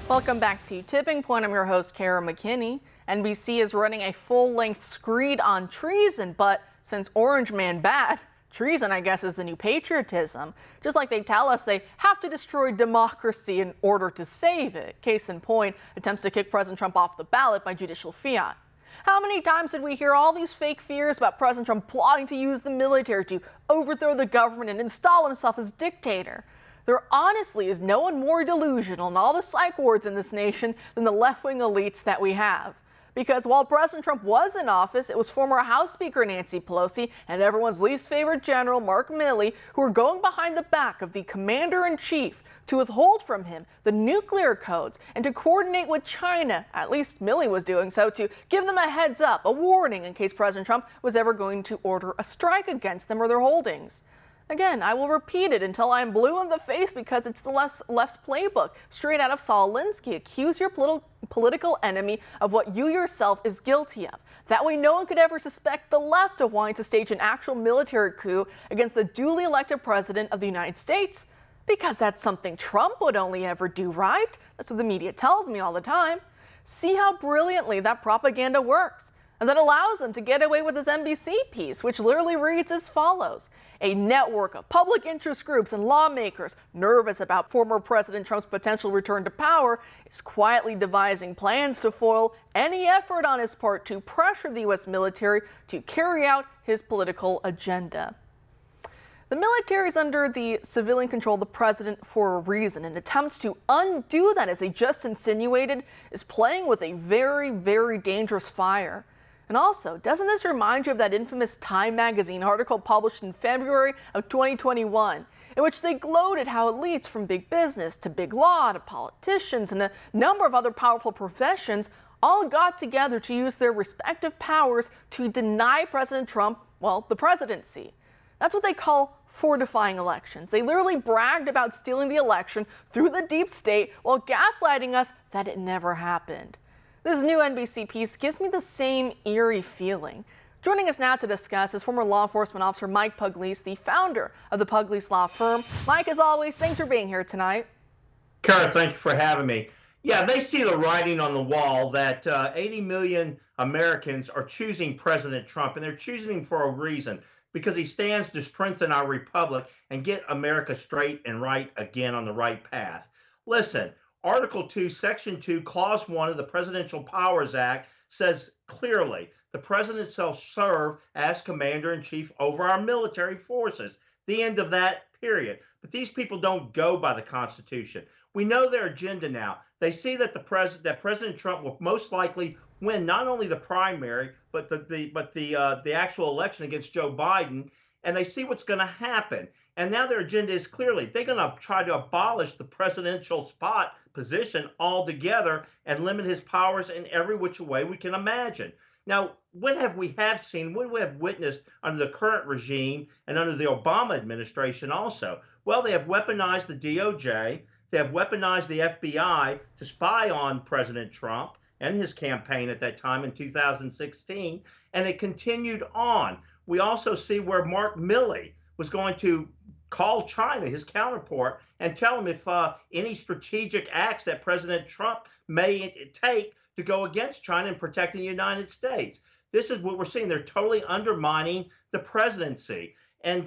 Welcome back to Tipping Point. I'm your host, Kara McKinney. NBC is running a full-length screed on treason, but since Orange Man bad, treason, I guess, is the new patriotism. Just like they tell us they have to destroy democracy in order to save it. Case in point, attempts to kick President Trump off the ballot by judicial fiat. How many times did we hear all these fake fears about President Trump plotting to use the military to overthrow the government and install himself as dictator? There honestly is no one more delusional in all the psych wards in this nation than the left-wing elites that we have. Because while President Trump was in office, it was former House Speaker Nancy Pelosi and everyone's least favorite general, Mark Milley, who were going behind the back of the commander-in-chief to withhold from him the nuclear codes and to coordinate with China, at least Milley was doing so, to give them a heads up, a warning in case President Trump was ever going to order a strike against them or their holdings. Again, I will repeat it until I am blue in the face because it's the left's playbook, straight out of Saul Alinsky. Accuse your political enemy of what you yourself is guilty of. That way no one could ever suspect the left of wanting to stage an actual military coup against the duly elected president of the United States. Because that's something Trump would only ever do, right? That's what the media tells me all the time. See how brilliantly that propaganda works. And that allows him to get away with his NBC piece, which literally reads as follows. A network of public interest groups and lawmakers nervous about former President Trump's potential return to power is quietly devising plans to foil any effort on his part to pressure the U.S. military to carry out his political agenda. The military is under the civilian control of the president for a reason, and attempts to undo that, as they just insinuated, is playing with a very, very dangerous fire. And also, doesn't this remind you of that infamous Time magazine article published in February of 2021, in which they gloated how elites from big business to big law to politicians and a number of other powerful professions all got together to use their respective powers to deny President Trump, well, the presidency. That's what they call fortifying elections. They literally bragged about stealing the election through the deep state while gaslighting us that it never happened. This new NBC piece gives me the same eerie feeling. Joining us now to discuss is former law enforcement officer Mike Pugliese, the founder of the Pugliese Law Firm. Mike, as always, thanks for being here tonight. Kara, thank you for having me. Yeah, they see the writing on the wall that 80 million Americans are choosing President Trump, and they're choosing him for a reason, because he stands to strengthen our republic and get America straight and right again on the right path. Listen, Article 2, Section 2, Clause 1 of the Presidential Powers Act says clearly the president shall serve as commander-in-chief over our military forces. The end of that, period. But these people don't go by the Constitution. We know their agenda now. They see that President Trump will most likely win not only the primary, but the actual election against Joe Biden, and they see what's going to happen. And now their agenda is clearly they're going to try to abolish the presidential spot position altogether and limit his powers in every which way we can imagine. Now, what we have witnessed under the current regime and under the Obama administration also? Well, they have weaponized the DOJ. They have weaponized the FBI to spy on President Trump and his campaign at that time in 2016, and it continued on. We also see where Mark Milley was going to call China, his counterpart, and tell him if any strategic acts that President Trump may take to go against China and protecting the United States. This is what we're seeing. They're totally undermining the presidency. And,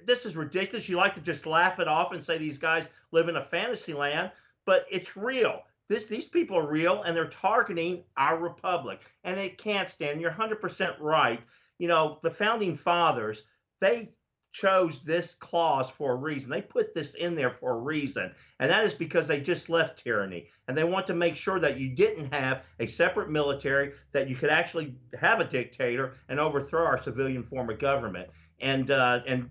this is ridiculous. You like to just laugh it off and say these guys live in a fantasy land, but it's real. These people are real, and they're targeting our republic, and it can't stand. You're 100% right. The founding fathers, they chose this clause for a reason. They put this in there for a reason, and that is because they just left tyranny, and they want to make sure that you didn't have a separate military, that you could actually have a dictator and overthrow our civilian form of government. And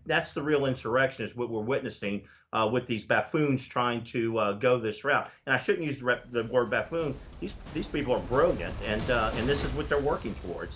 that's the real insurrection, is what we're witnessing with these buffoons trying to go this route. And I shouldn't use the word buffoon. These people are brilliant, and this is what they're working towards.